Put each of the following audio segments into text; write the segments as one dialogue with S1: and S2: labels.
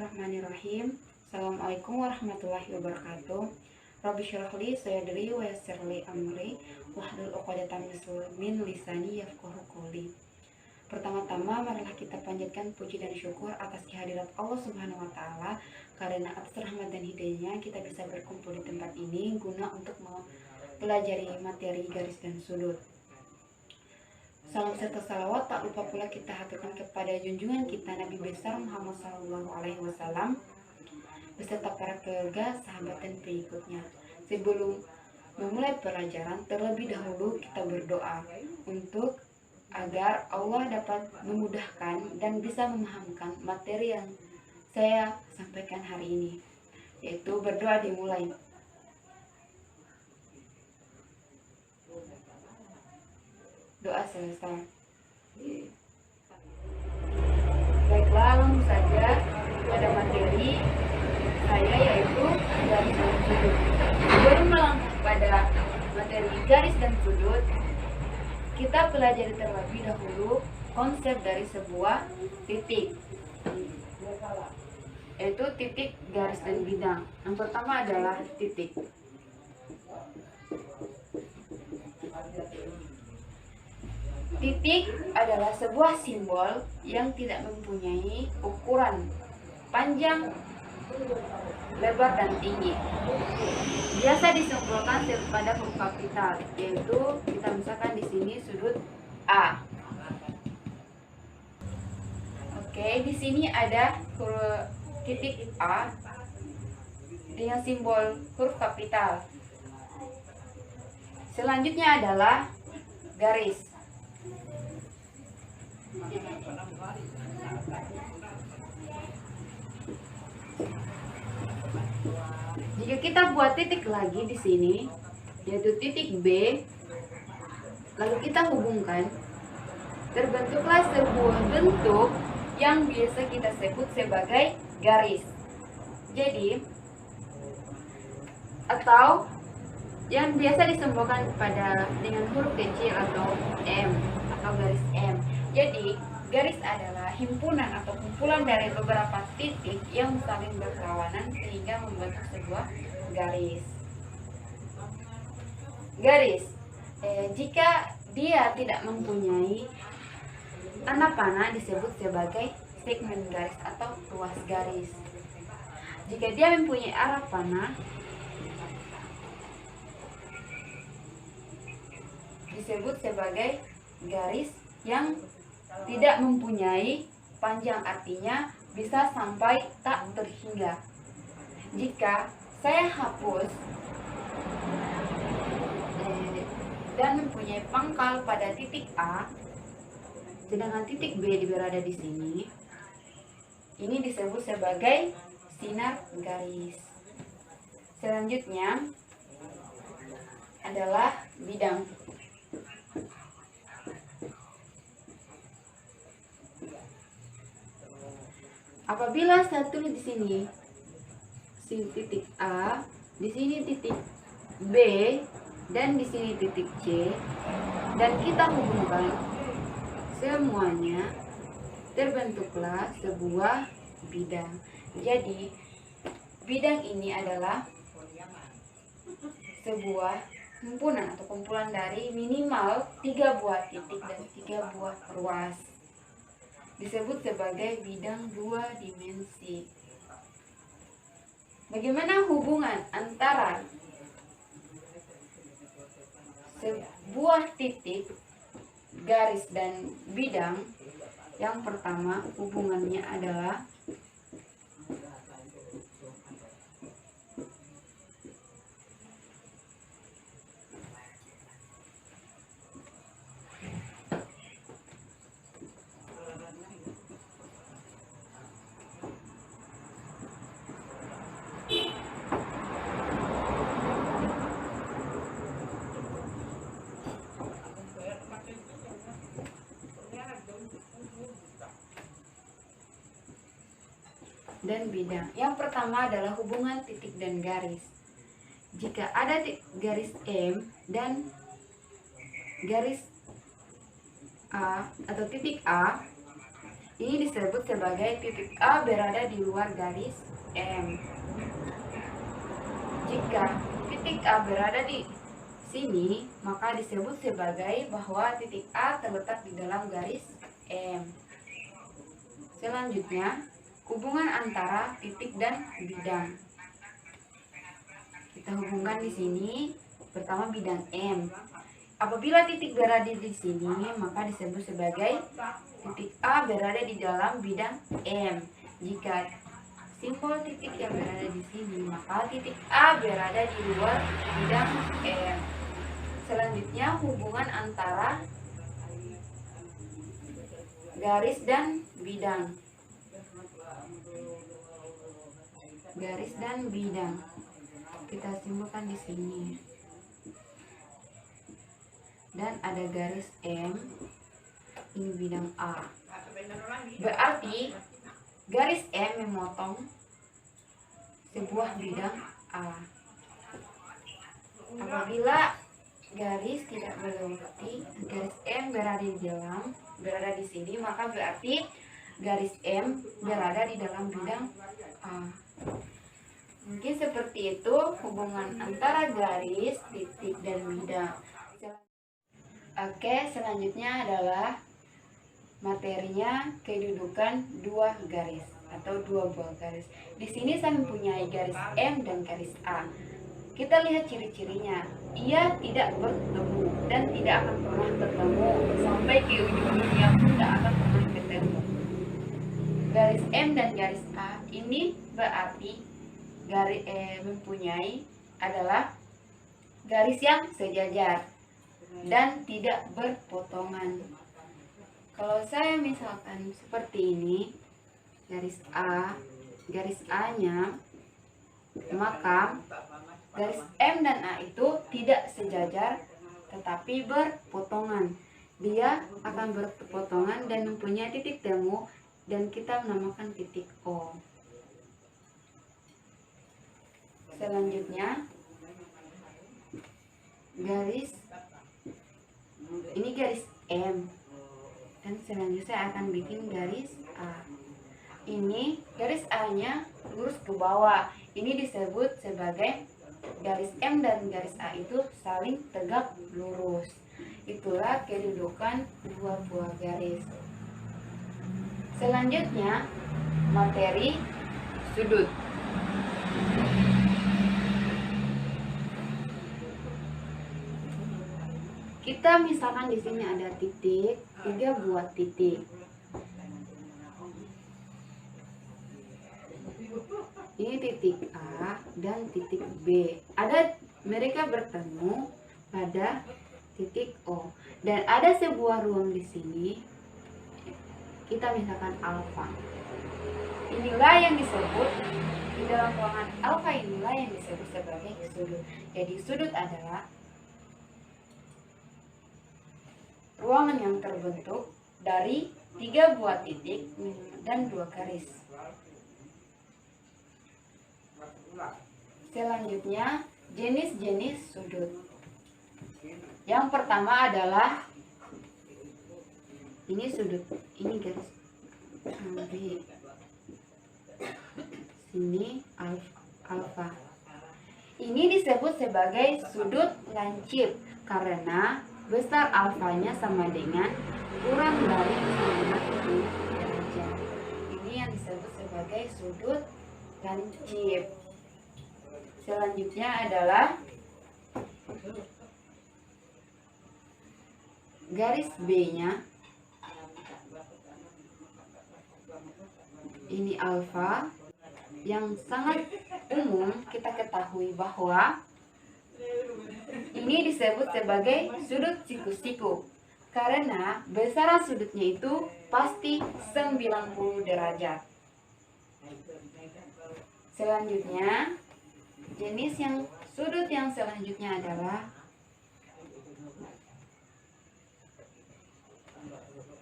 S1: Bismillahirrahmanirrahim. Assalamualaikum warahmatullahi wabarakatuh. Rabbi syrah li sadri wa yassir li amri wahlul 'uqdatam min lisani yafqahu qawli. Pertama-tama marilah kita panjatkan puji dan syukur atas kehadirat Allah Subhanahu wa taala, karena atas rahmat dan hidayahnya kita bisa berkumpul di tempat ini guna untuk mempelajari materi garis dan sudut. Salam serta salawat tak lupa pula kita haturkan kepada junjungan kita Nabi besar Muhammad SAW beserta para keluarga, sahabat dan pengikutnya. Sebelum memulai pelajaran, terlebih dahulu kita berdoa untuk agar Allah dapat memudahkan dan bisa memahamkan materi yang saya sampaikan hari ini, yaitu berdoa dimulai. Doa selesai. Baiklah, langsung saja pada materi saya, yaitu garis dan sudut. Sebelum melangkah pada materi garis dan sudut, kita pelajari terlebih dahulu konsep dari sebuah titik, yaitu titik, garis, dan bidang. Yang pertama adalah titik. Titik adalah sebuah simbol yang tidak mempunyai ukuran panjang, lebar, dan tinggi. Biasa disimpulkan pada huruf kapital, yaitu kita misalkan di sini sudut A. Oke, di sini ada titik A dengan simbol huruf kapital. Selanjutnya adalah garis. Jika kita buat titik lagi di sini, yaitu titik B, lalu kita hubungkan, terbentuklah sebuah bentuk yang biasa kita sebut sebagai garis. Jadi, atau yang biasa disimbolkan dengan huruf kecil atau M atau garis M. Jadi, garis adalah himpunan atau kumpulan dari beberapa titik yang saling berlawanan sehingga membentuk sebuah garis. Garis, jika dia tidak mempunyai tanda panah disebut sebagai segmen garis atau ruas garis. Jika dia mempunyai arah panah disebut sebagai garis yang tidak mempunyai panjang, artinya bisa sampai tak terhingga. Jika saya hapus dan mempunyai pangkal pada titik A, sedangkan titik B berada di sini, ini disebut sebagai sinar garis. Selanjutnya adalah bidang. Apabila saya tulis di sini titik A, di sini titik B, dan di sini titik C, dan kita hubungkan semuanya, terbentuklah sebuah bidang. Jadi, bidang ini adalah sebuah himpunan atau kumpulan dari minimal 3 buah titik dan 3 buah ruas. Disebut sebagai bidang 2 dimensi. Bagaimana hubungan antara sebuah titik, garis, dan bidang? Yang pertama, hubungannya adalah dan bidang. Yang pertama adalah hubungan titik dan garis. Jika ada garis M dan garis A atau titik A, Ini disebut sebagai titik A berada di luar garis M. Jika titik A berada di sini, maka disebut sebagai bahwa titik A terletak di dalam garis M. Selanjutnya, hubungan antara titik dan bidang. Kita hubungkan di sini. Pertama, bidang M. Apabila titik berada di sini, maka disebut sebagai titik A berada di dalam bidang M. Jika simbol titik yang berada di sini, maka titik A berada di luar bidang M. Selanjutnya, hubungan antara garis dan bidang. Garis dan bidang. Kita simbolkan di sini. Dan ada garis M. Ini bidang A. Berarti garis M memotong sebuah bidang A. Apabila garis tidak melewati garis M berada di sini, maka berarti garis M berada di dalam bidang A. Mungkin seperti itu hubungan antara garis, titik, dan bidang. Oke, selanjutnya adalah materinya kedudukan dua garis atau dua buah garis. Di sini saya mempunyai garis M dan garis A. Kita lihat ciri-cirinya. Ia tidak bertemu dan tidak akan pernah bertemu, sampai ke ujung dunia pun tidak akan pernah ketemu. Garis M dan garis A ini berarti garis mempunyai adalah garis yang sejajar dan tidak berpotongan. Kalau saya misalkan seperti ini, garis A-nya, maka garis M dan A itu tidak sejajar tetapi berpotongan. Dia akan berpotongan dan mempunyai titik temu dan kita menamakan titik O. Selanjutnya, ini garis M, dan selanjutnya saya akan bikin garis A. Ini garis A-nya lurus ke bawah. Ini disebut sebagai garis M dan garis A itu saling tegak lurus. Itulah kedudukan dua buah garis. Selanjutnya, materi sudut. Kita misalkan di sini ada titik, 3 buah titik. Ini titik A dan titik B. Mereka bertemu pada titik O. Dan ada sebuah ruang di sini. Kita misalkan alfa. Inilah yang disebut di dalam ruangan alfa, inilah yang disebut sebagai sudut. Jadi sudut adalah ruangan yang terbentuk dari 3 buah titik dan 2 garis. Selanjutnya, jenis-jenis sudut. Yang pertama adalah ini sudut, ini garis B, sini alfa. Ini disebut sebagai sudut lancip karena besar alfanya sama dengan kurang dari 90 derajat. Ini yang disebut sebagai sudut lancip. Selanjutnya adalah garis B-nya. Ini alfa, yang sangat umum kita ketahui bahwa ini disebut sebagai sudut siku-siku karena besaran sudutnya itu pasti 90 derajat. Selanjutnya, jenis sudut yang selanjutnya adalah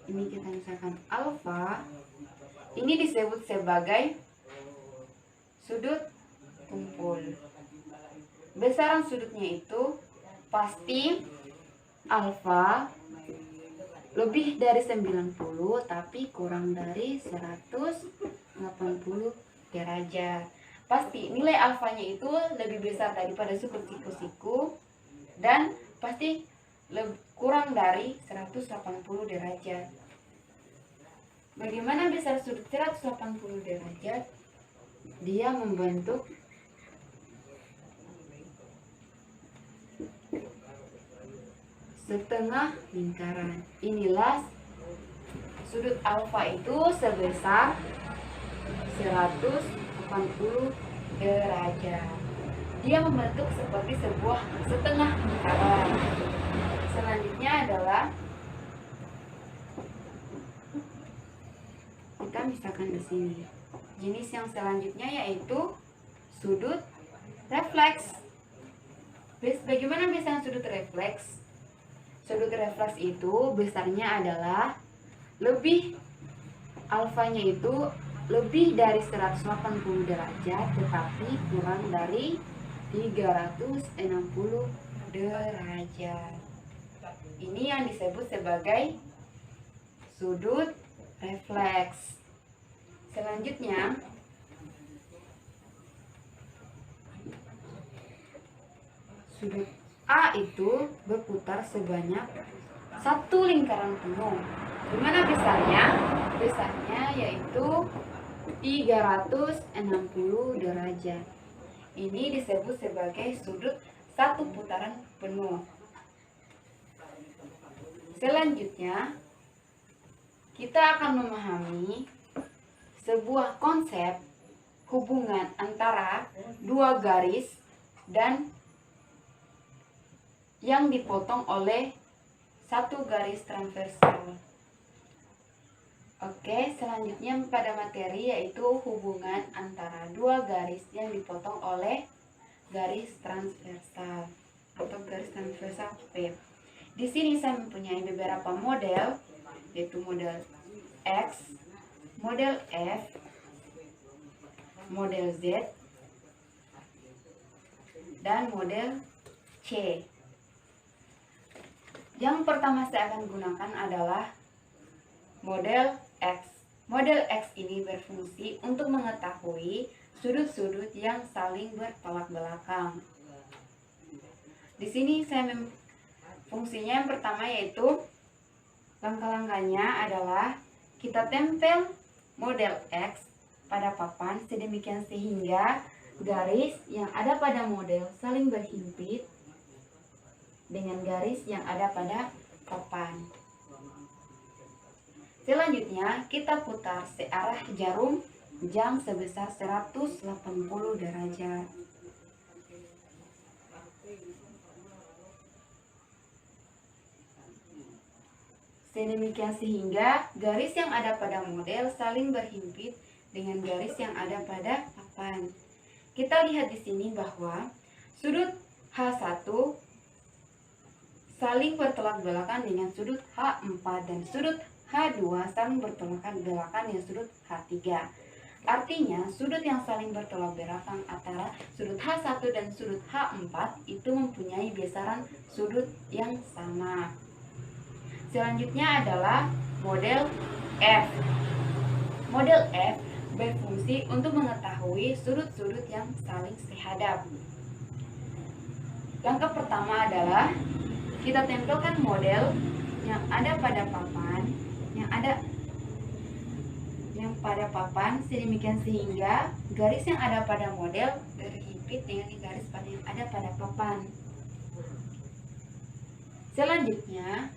S1: ini, kita misalkan alfa. Ini disebut sebagai sudut tumpul. Besaran sudutnya itu pasti alfa lebih dari 90 tapi kurang dari 180 derajat. Pasti nilai alfanya itu lebih besar daripada sudut siku-siku dan pasti kurang dari 180 derajat. Bagaimana besar sudut 180 derajat? Dia membentuk setengah lingkaran. Inilah sudut alfa itu sebesar 180 derajat. Dia membentuk seperti sebuah setengah lingkaran. Selanjutnya adalah kita misalkan di sini. Jenis yang selanjutnya yaitu sudut refleks. Bagaimana biasanya sudut refleks? Sudut refleks itu besarnya adalah alfanya itu lebih dari 180 derajat tetapi kurang dari 360 derajat. Ini yang disebut sebagai sudut refleks. Selanjutnya sudut A itu berputar sebanyak satu lingkaran penuh. Gimana besarnya? Besarnya yaitu 360 derajat. Ini disebut sebagai sudut satu putaran penuh. Selanjutnya, kita akan memahami sebuah konsep hubungan antara dua garis dan yang dipotong oleh satu garis transversal. Oke, selanjutnya pada materi yaitu hubungan antara dua garis yang dipotong oleh garis transversal atau garis transversal P. Di sini saya mempunyai beberapa model, yaitu model X, model F, model Z, dan model C. Yang pertama saya akan gunakan adalah model X. Model X ini berfungsi untuk mengetahui sudut-sudut yang saling bertolak belakang. Di sini fungsinya yang pertama yaitu langkah-langkahnya adalah kita tempel model X pada papan sedemikian sehingga garis yang ada pada model saling berhimpit dengan garis yang ada pada papan. Selanjutnya kita putar searah jarum jam sebesar 180 derajat. Sedemikian sehingga garis yang ada pada model saling berhimpit dengan garis yang ada pada papan. Kita lihat di sini bahwa sudut H1 saling bertolak belakang dengan sudut H4 dan sudut H2 saling bertolak belakang dengan sudut H3. Artinya, sudut yang saling bertolak belakang antara sudut H1 dan sudut H4 itu mempunyai besaran sudut yang sama. Selanjutnya adalah model F. Model F berfungsi untuk mengetahui sudut-sudut yang saling sehadap. Langkah pertama adalah kita tempelkan model yang ada pada papan, yang pada papan sedemikian sehingga garis yang ada pada model berhimpit dengan garis yang ada pada papan. Selanjutnya,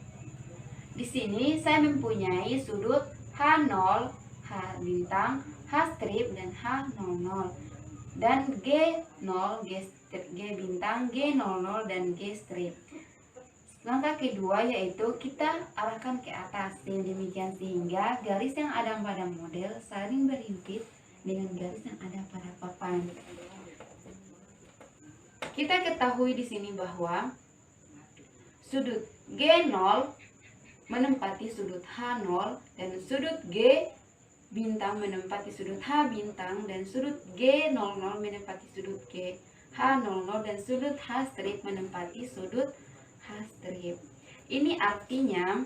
S1: di sini saya mempunyai sudut H0, H bintang, H strip dan H00 dan G0, G bintang, G00 dan G strip. Langkah kedua yaitu kita arahkan ke atas demikian sehingga garis yang ada pada model saling berhimpit dengan garis yang ada pada papan. Kita ketahui di sini bahwa sudut G0 menempati sudut H0 dan sudut G bintang menempati sudut H bintang dan sudut G00 menempati sudut G H00 dan sudut H strip menempati sudut H strip. Ini artinya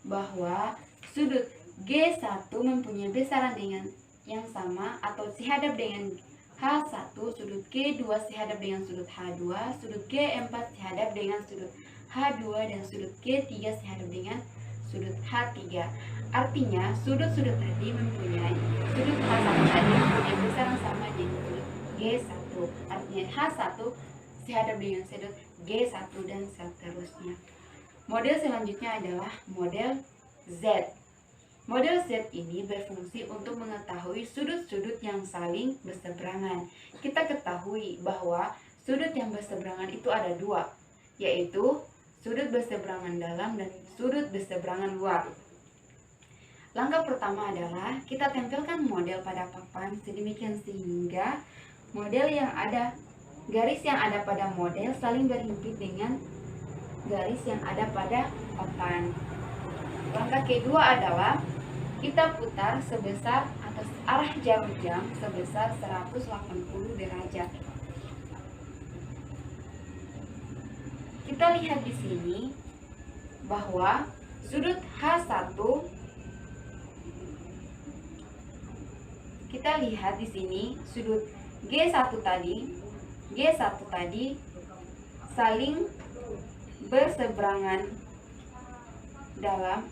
S1: bahwa sudut G1 mempunyai besaran dengan yang sama atau sehadap dengan H1, sudut G2 sehadap dengan sudut H2, sudut G4 sehadap dengan sudut H2, dan sudut G3 sehadap dengan sudut H3. Artinya sudut-sudut tadi mempunyai sudut H1 tadi mempunyai besaran sama dengan sudut G1. Artinya H1 sehadap dengan sudut G1 dan seterusnya. Model selanjutnya adalah model Z. Model Z ini berfungsi untuk mengetahui sudut-sudut yang saling berseberangan. Kita ketahui bahwa sudut yang berseberangan itu ada dua, yaitu sudut berseberangan dalam dan sudut berseberangan luar. Langkah pertama adalah kita tempelkan model pada papan sedemikian sehingga model yang ada, garis yang ada pada model saling berhimpit dengan garis yang ada pada papan. Langkah kedua adalah kita putar sebesar atau arah jarum jam sebesar 180 derajat. Kita lihat di sini bahwa sudut H1, kita lihat di sini sudut G1 tadi saling berseberangan dalam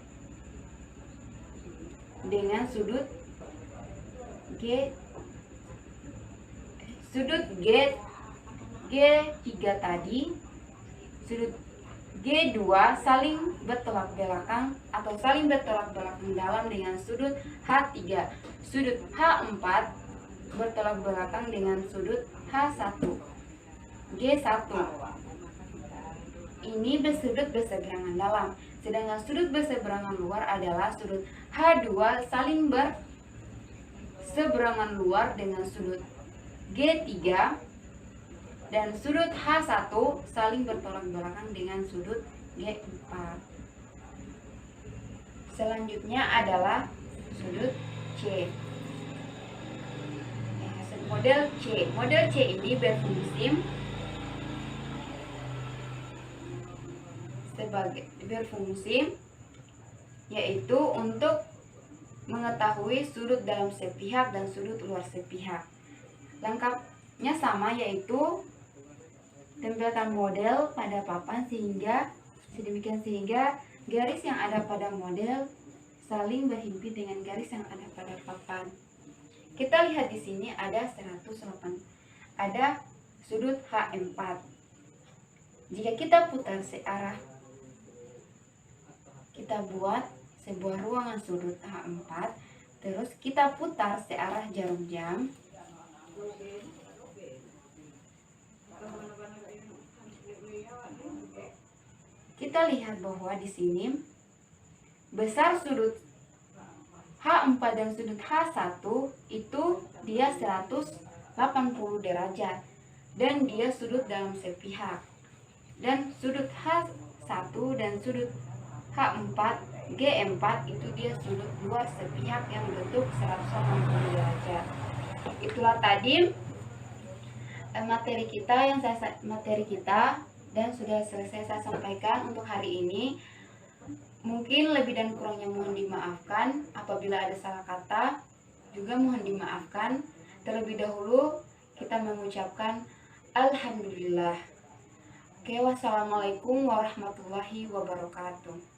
S1: dengan sudut G3 tadi. Sudut G2 saling bertolak belakang atau saling bertolak belakang dalam dengan sudut H3. Sudut H4 bertolak belakang dengan sudut H1. G1 ini bersudut berseberangan dalam, sedangkan sudut berseberangan luar adalah sudut H2 saling berseberangan luar dengan sudut G3, dan sudut H1 saling bertolak belakang dengan sudut G4. Selanjutnya adalah sudut C. Model C. Model C ini berfungsi yaitu untuk mengetahui sudut dalam sepihak dan sudut luar sepihak. Lengkapnya sama, yaitu tempelkan model pada papan sedemikian sehingga garis yang ada pada model saling berhimpit dengan garis yang ada pada papan. Kita lihat di sini ada sudut H4. Jika kita putar searah, kita buat sebuah ruangan sudut H4, terus kita putar searah jarum jam. Kita lihat bahwa di sini besar sudut H4 dan sudut H1 itu dia 180 derajat dan dia sudut dalam sepihak. Dan sudut H1 dan sudut H4 G4 itu dia sudut luar sepihak yang bentuk 180 derajat. Itulah tadi materi kita dan sudah selesai saya sampaikan untuk hari ini. Mungkin lebih dan kurangnya mohon dimaafkan. Apabila ada salah kata juga mohon dimaafkan. Terlebih dahulu kita mengucapkan alhamdulillah. Oke, wassalamualaikum warahmatullahi wabarakatuh.